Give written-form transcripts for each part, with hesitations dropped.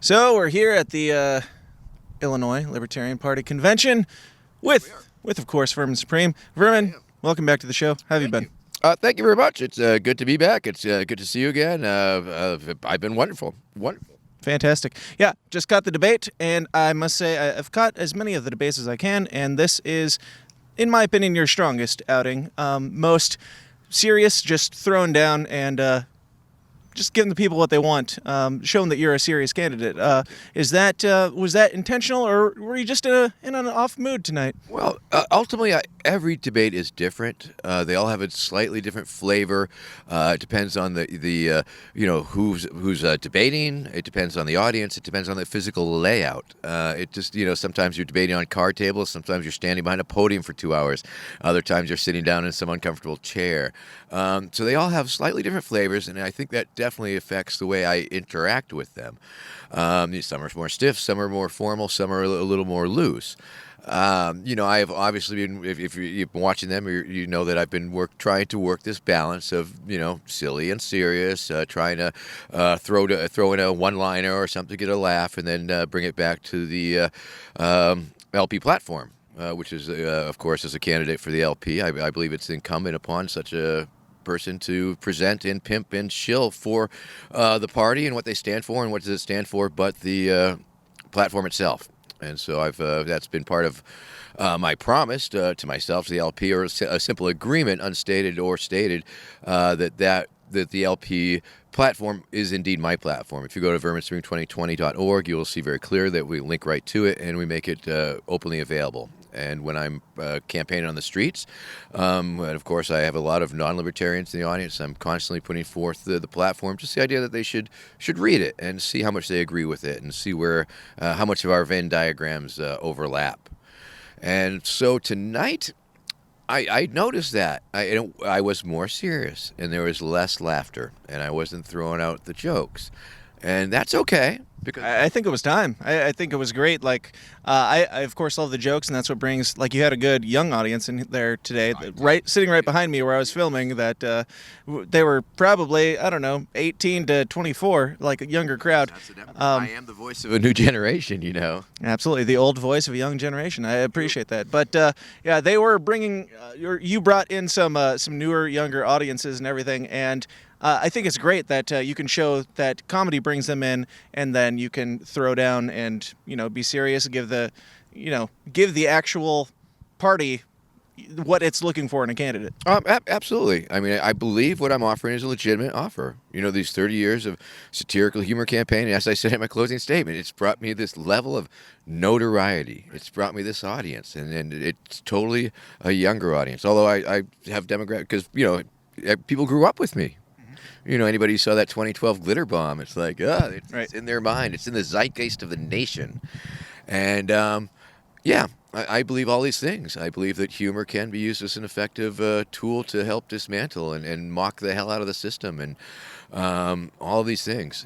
So we're here at the Illinois Libertarian Party convention with, of course, Vermin Supreme. Vermin, welcome back to the show. How have you been? Thank you very much. It's good to be back. It's good to see you again. I've been wonderful. Wonderful. Fantastic. Yeah, just got the debate, and I must say I've caught as many of the debates as I can, and this is, in my opinion, your strongest outing. Most serious, just thrown down, and just giving the people what they want, showing that you're a serious candidate. Was that intentional, or were you just in an off mood tonight? Well, ultimately, every debate is different. They all have a slightly different flavor. It depends on the who's debating. It depends on the audience. It depends on the physical layout. It just sometimes you're debating on card tables. Sometimes you're standing behind a podium for 2 hours. Other times you're sitting down in some uncomfortable chair. So they all have slightly different flavors, and I think that definitely affects the way I interact with them. Some are more stiff, some are more formal, some are a little more loose. I have obviously been, if you've been watching them, you know that I've been trying to work this balance of, silly and serious, trying to throw in a one-liner or something to get a laugh, and then bring it back to the LP platform, which is, of course, as a candidate for the LP, I believe it's incumbent upon such a person to present and pimp and shill for the party and what they stand for and what does it stand for but the platform itself. And so that's been part of my promise to myself, to the LP, or a simple agreement, unstated or stated, that the LP platform is indeed my platform. If you go to verminsupreme2020.org, you will see very clear that we link right to it and we make it openly available. And when I'm campaigning on the streets, and of course I have a lot of non-libertarians in the audience, I'm constantly putting forth the platform, just the idea that they should read it and see how much they agree with it and see where how much of our Venn diagrams overlap. And so tonight, I noticed that I was more serious and there was less laughter and I wasn't throwing out the jokes. And that's okay. Because I think it was time. I think it was great. Like, I of course love the jokes, and that's what brings. Like, you had a good young audience in there today, sitting right behind me where I was filming. That they were probably 18 to 24, like a younger crowd. I am the voice of a new generation, Absolutely, the old voice of a young generation. I appreciate that. But yeah, they were bringing. You brought in some newer, younger audiences and everything, and. I think it's great that you can show that comedy brings them in, and then you can throw down and be serious, give the actual party what it's looking for in a candidate. Absolutely. I mean, I believe what I'm offering is a legitimate offer. These 30 years of satirical humor campaign, as I said in my closing statement, it's brought me this level of notoriety. It's brought me this audience, and it's totally a younger audience. Although I have demographic, because people grew up with me. Anybody who saw that 2012 glitter bomb, it's like, it's in their mind. It's in the zeitgeist of the nation. And, I believe all these things. I believe that humor can be used as an effective tool to help dismantle and mock the hell out of the system and all these things.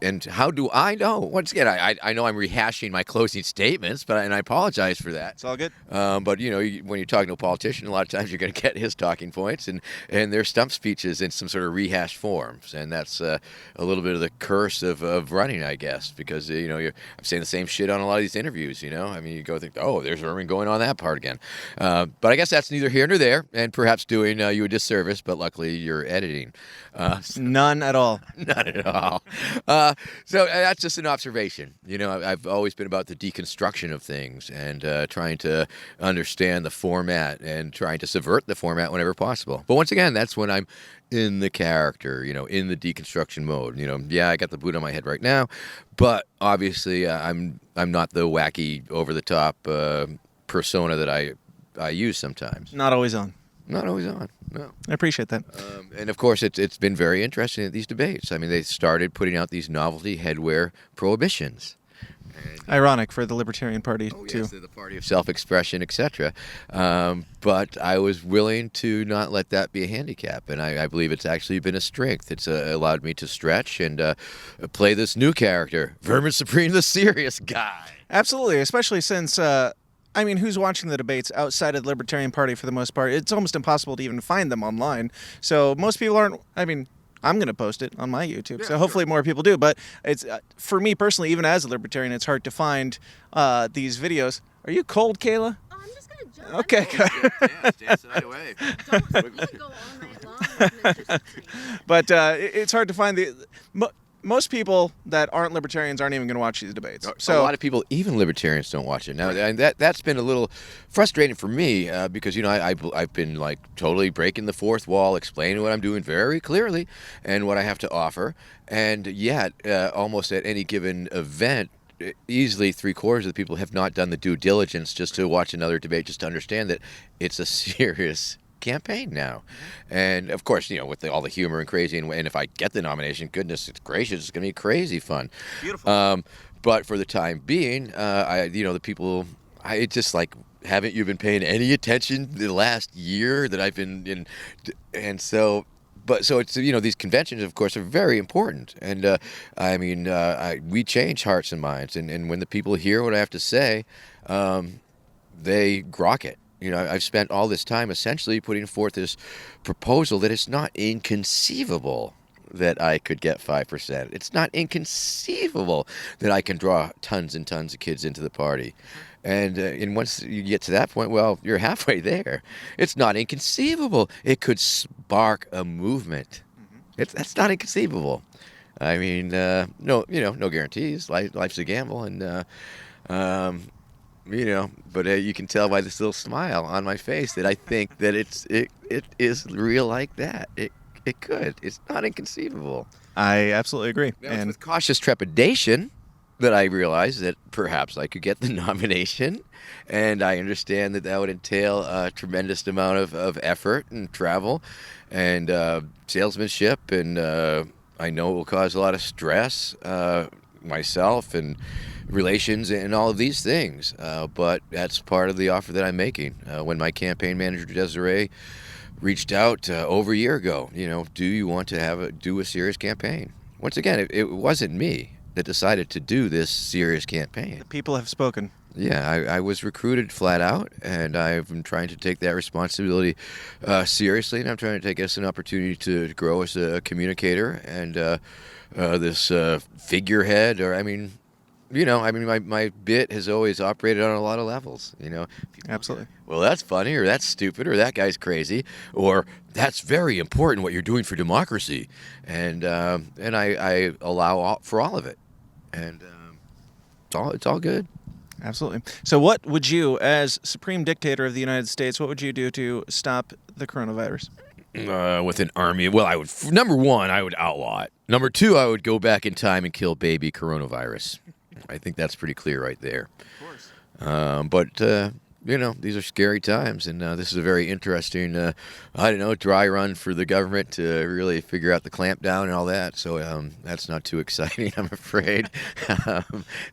And how do I know? Once again, I know I'm rehashing my closing statements, and I apologize for that. It's all good. But when you're talking to a politician, a lot of times you're going to get his talking points and their stump speeches in some sort of rehashed forms, and that's a little bit of the curse of running, I guess, because I'm saying the same shit on a lot of these interviews. I mean, you go think, oh, there's Vermin going on that part again. But I guess that's neither here nor there, and perhaps doing you a disservice. But luckily, you're editing. None at all. None at all. So that's just an observation. I've always been about the deconstruction of things and trying to understand the format and trying to subvert the format whenever possible. But once again, that's when I'm in the character, in the deconstruction mode. I got the boot on my head right now, but obviously I'm not the wacky, over-the-top persona that I use sometimes. Not always on. Not always on, no. I appreciate that. And, of course, it's been very interesting at these debates. I mean, they started putting out these novelty headwear prohibitions. Ironic for the Libertarian Party, too. Yes, the party of self-expression, etc. But I was willing to not let that be a handicap, and I believe it's actually been a strength. It's allowed me to stretch and play this new character, Vermin Supreme, the serious guy. Absolutely, especially since... who's watching the debates outside of the Libertarian Party for the most part? It's almost impossible to even find them online. So most people aren't, I'm going to post it on my YouTube. Yeah, So hopefully more people do. But it's for me personally, even as a libertarian, it's hard to find these videos. Are you cold, Kayla? Oh, I'm just gonna jump. Okay. Dance right away. Don't go all night long with Mr. Supreme. But it's hard to find most people that aren't libertarians aren't even going to watch these debates. So a lot of people, even libertarians, don't watch it now, and that's been a little frustrating for me because I've been like totally breaking the fourth wall, explaining what I'm doing very clearly and what I have to offer, and yet almost at any given event, easily 3/4 of the people have not done the due diligence just to watch another debate, just to understand that it's a serious campaign now. And of course, with all the humor and crazy, and if I get the nomination, goodness gracious, it's gonna be crazy fun. Beautiful. But for the time being, the people, I just like, haven't you been paying any attention the last year that I've been in? And so it's, these conventions, of course, are very important. And we change hearts and minds. And when the people hear what I have to say, they grok it. I've spent all this time essentially putting forth this proposal that it's not inconceivable that I could get 5%. It's not inconceivable that I can draw tons and tons of kids into the party. And once you get to that point, well, you're halfway there. It's not inconceivable. It could spark a movement. That's not inconceivable. I mean, no guarantees. Life's a gamble, and but you can tell by this little smile on my face that I think that it is real like that. It could. It's not inconceivable. I absolutely agree. Now, it's with cautious trepidation that I realized that perhaps I could get the nomination, and I understand that would entail a tremendous amount of effort and travel and salesmanship, and I know it will cause a lot of stress myself and relations and all of these things, but that's part of the offer that I'm making. When my campaign manager Desiree reached out over a year ago, do you want to do a serious campaign? Once again, it wasn't me that decided to do this serious campaign. The people have spoken. Yeah, I was recruited flat out, and I've been trying to take that responsibility seriously, and I'm trying to take it as an opportunity to grow as a communicator and this figurehead, my bit has always operated on a lot of levels. People Absolutely. Well, that's funny, or that's stupid, or that guy's crazy, or that's very important what you're doing for democracy, and I allow for all of it, and it's all good. Absolutely. So what would you, as Supreme Dictator of the United States, what would you do to stop the coronavirus? With an army, well, I would, number one, I would outlaw it. Number two, I would go back in time and kill baby coronavirus. I think that's pretty clear right there. Of course. But these are scary times, and this is a very interesting, dry run for the government to really figure out the clampdown and all that. So that's not too exciting, I'm afraid.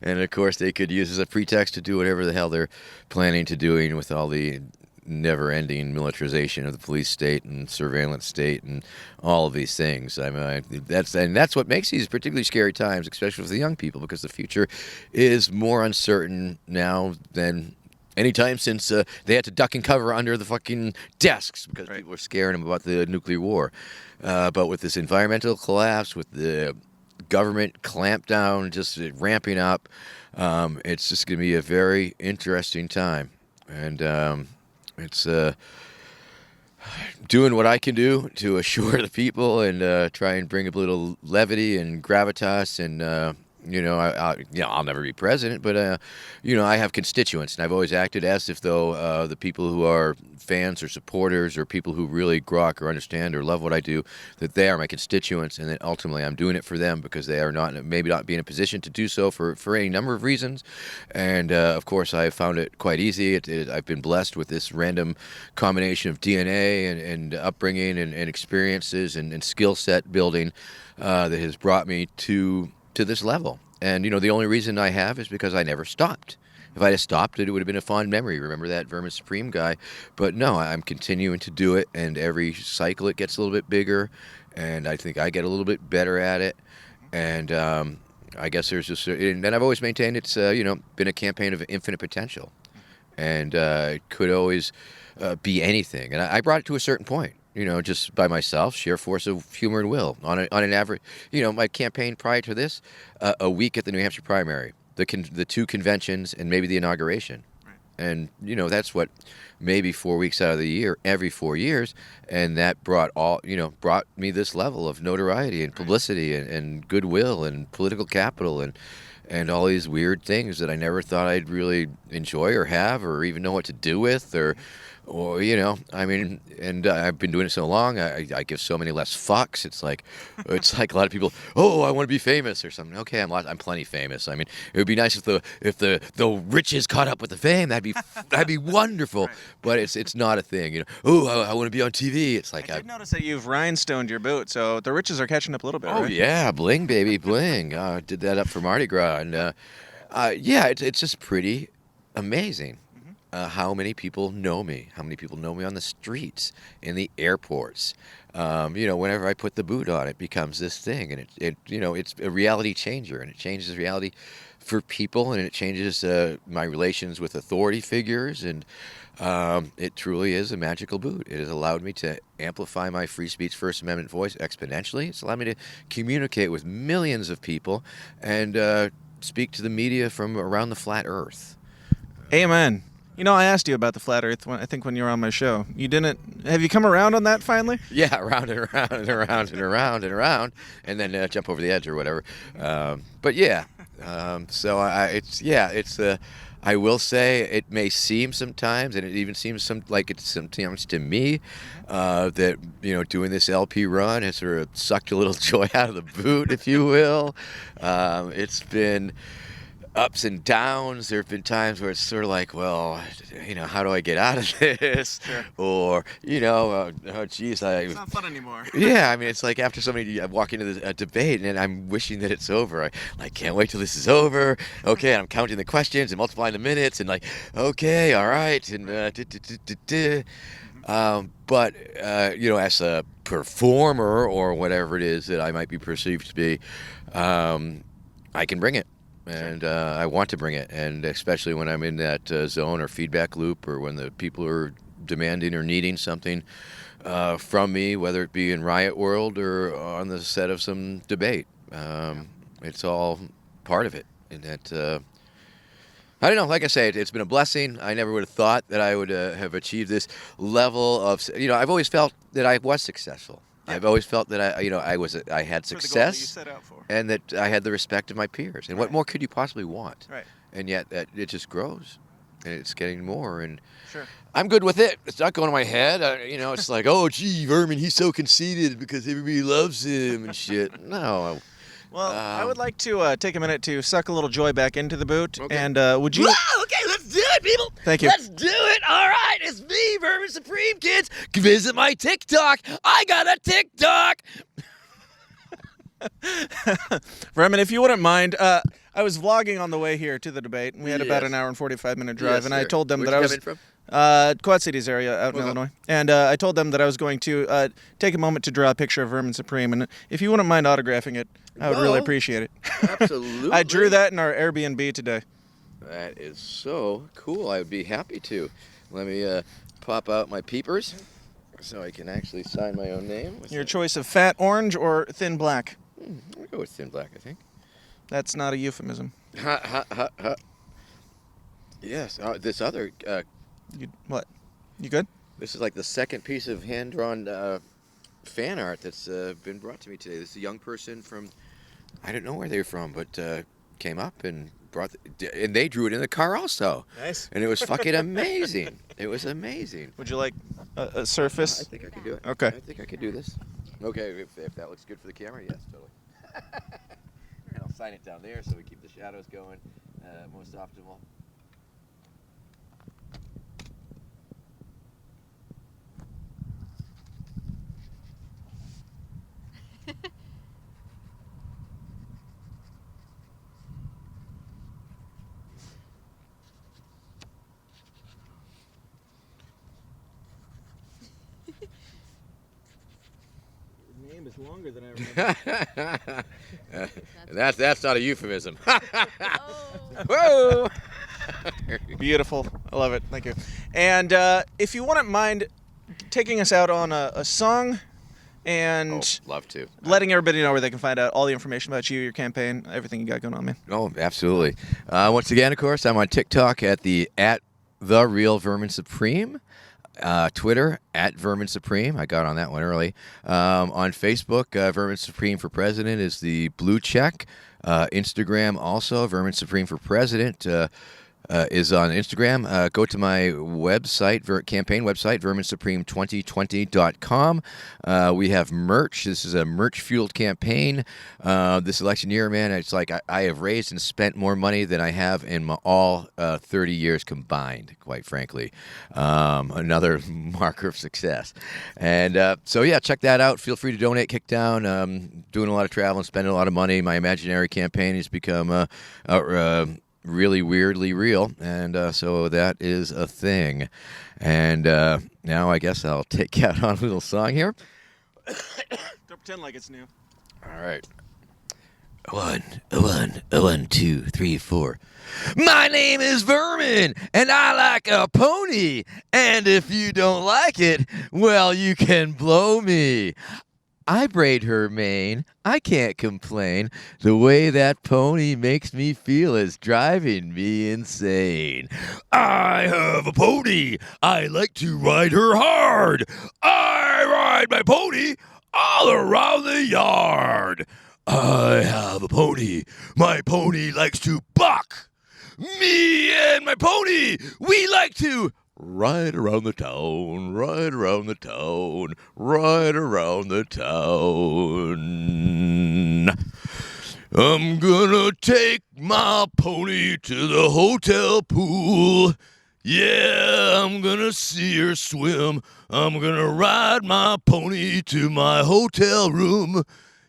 And of course, they could use as a pretext to do whatever the hell they're planning to doing with all the never-ending militarization of the police state and surveillance state and all of these things. That's what makes these particularly scary times, especially for the young people, because the future is more uncertain now than any time since they had to duck and cover under the fucking desks because people were scaring them about the nuclear war. But with this environmental collapse, with the government clampdown just ramping up, it's just going to be a very interesting time. And it's doing what I can do to assure the people and try and bring a little levity and gravitas. And I'll never be president, but I have constituents, and I've always acted as if though the people who are fans or supporters or people who really grok or understand or love what I do, that they are my constituents, and that ultimately I'm doing it for them because they are maybe not be in a position to do so for any number of reasons. And of course, I have found it quite easy. I've been blessed with this random combination of DNA and upbringing and experiences and skill set building that has brought me to this level. And the only reason I have is because I never stopped. If I had stopped it would have been a fond memory. Remember that Vermin Supreme guy? But no, I'm continuing to do it, and every cycle it gets a little bit bigger, and I think I get a little bit better at it. And I guess there's just, and I've always maintained it's been a campaign of infinite potential, and it could always be anything. And I brought it to a certain point. just by myself, sheer force of humor and will. On an average, my campaign prior to this, a week at the New Hampshire primary, the two conventions, and maybe the inauguration. And, that's what, maybe 4 weeks out of the year, every 4 years. And that brought me this level of notoriety and publicity and goodwill and political capital and all these weird things that I never thought I'd really enjoy or have or even know what to do with or and I've been doing it so long, I give so many less fucks. It's like a lot of people, oh, I want to be famous or something. Okay, I'm plenty famous. I mean, it would be nice if the riches caught up with the fame. That'd be wonderful. Right. But it's not a thing. Oh, I want to be on TV. It's like I did notice that you've rhinestoned your boot, so the riches are catching up a little bit. Oh, right? Yeah, bling, baby, bling. Did that up for Mardi Gras, and it's just pretty amazing. How many people know me? How many people know me on the streets, in the airports? Whenever I put the boot on, it becomes this thing, and it's a reality changer, and it changes reality for people, and it changes my relations with authority figures, and it truly is a magical boot. It has allowed me to amplify my free speech, First Amendment voice exponentially. It's allowed me to communicate with millions of people and speak to the media from around the flat Earth. Amen. I asked you about the flat Earth when you were on my show. You didn't. Have you come around on that finally? Yeah, around and around and around and around and around, and then jump over the edge or whatever. But yeah, so I will say it may seem sometimes, and it even seems sometimes to me that doing this LP run has sort of sucked a little joy out of the boot, if you will. It's been ups and downs. There have been times where it's sort of like, well, how do I get out of this? Sure. Or, oh, geez, it's not fun anymore. Yeah, I mean, it's like after somebody walk into a debate and I'm wishing that it's over. I can't wait till this is over. Okay, I'm counting the questions and multiplying the minutes and okay, all right, and but as a performer or whatever it is that I might be perceived to be, I can bring it. And I want to bring it, and especially when I'm in that zone or feedback loop, or when the people are demanding or needing something from me, whether it be in Riot World or on the set of some debate. It's all part of it, and that I don't know. Like I say, it's been a blessing. I never would have thought that I would have achieved this level of. I've always felt that I was successful. I've always felt that I had success, you set out for. And that I had the respect of my peers. And what more could you possibly want? Right. And yet it just grows, and it's getting more. And sure. I'm good with it. It's not going to my head. It's like, oh, gee, Vermin, he's so conceited because everybody loves him and shit. No. Well, I would like to take a minute to suck a little joy back into the boot. Okay. And would you? Whoa, okay, let's do it, people. Thank you. Let's do it. All right, it's me, Vermin Supreme, kids. Visit my TikTok. I got a TikTok. Vermin, if you wouldn't mind, I was vlogging on the way here to the debate, and we had about an hour and 45-minute drive, Yes, and I sir. told them Where'd that I you was come in from? Quad Cities area out in Illinois, and I told them that I was going to take a moment to draw a picture of Vermin Supreme, and if you wouldn't mind autographing it, I would really appreciate it. Absolutely. I drew that in our Airbnb today. That is so cool. I would be happy to. Let me pop out my peepers so I can actually sign my own name. Your choice of fat orange or thin black? I'll go with thin black, I think. That's not a euphemism. Ha, ha, ha, ha. Yes, this other... What? You good? This is like the second piece of hand-drawn fan art that's been brought to me today. This is a young person from... I don't know where they're from, but came up and brought... and they drew it in the car also. Nice. And it was fucking amazing. It was amazing. Would you like a surface? I think I could do it. Okay. I think I could do this. Okay, if that looks good for the camera, yes, totally. And I'll sign it down there so we keep the shadows going most optimal. His name is longer than I remember. That's not a euphemism. Oh. Whoa! Beautiful. I love it. Thank you. And if you wouldn't mind taking us out on a song and love to. letting everybody know where they can find out all the information about you, your campaign, everything you got going on, man. Oh, absolutely. Once again, of course, I'm on TikTok at the real Vermin Supreme. Twitter at Vermin Supreme. I got on that one early. On Facebook, Vermin Supreme for President is the blue check. Instagram also, Vermin Supreme for President is on Instagram. Go to my website, campaign website, verminsupreme2020.com. We have merch. This is a merch-fueled campaign. This election year, man, it's like I have raised and spent more money than I have in all 30 years combined, quite frankly. Another marker of success. And so, yeah, check that out. Feel free to donate, kick down. Doing a lot of travel and spending a lot of money. My imaginary campaign has become really weirdly real, and so that is a thing. And now I guess I'll take you out on a little song here. Don't pretend like it's new. All right. One, two, three, four. My name is Vermin, and I like a pony. And if you don't like it, well, you can blow me. I braid her mane. I can't complain. The way that pony makes me feel is driving me insane. I have a pony. I like to ride her hard. I ride my pony all around the yard. I have a pony. My pony likes to buck. Me and my pony, we like to ride around the town, ride around the town, ride around the town. I'm gonna take my pony to the hotel pool. Yeah, I'm gonna see her swim. I'm gonna ride my pony to my hotel room.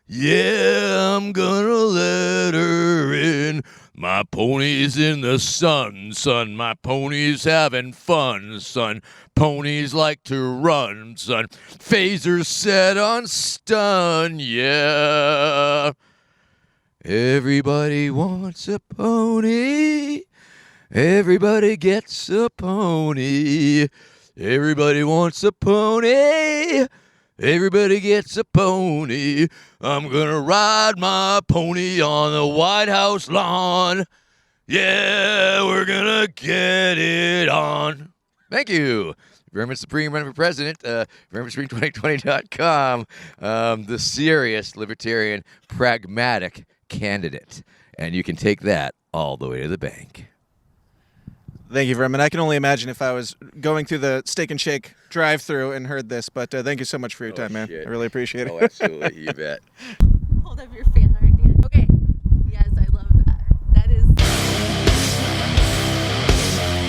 Yeah, I'm gonna let her in. My pony's in the sun, son. My pony's having fun, son. Ponies like to run, son. Phasers set on stun, yeah. Everybody wants a pony. Everybody gets a pony. Everybody wants a pony. Everybody gets a pony. I'm gonna ride my pony on the White House lawn. Yeah, we're gonna get it on. Thank you. Vermin Supreme running for president. VerminSupreme2020.com. The serious libertarian pragmatic candidate. And you can take that all the way to the bank. Thank you, Vermin. I can only imagine if I was going through the Steak and Shake drive-thru and heard this, but thank you so much for your time, man. Shit. I really appreciate it. Oh, absolutely. You bet. Hold up your face.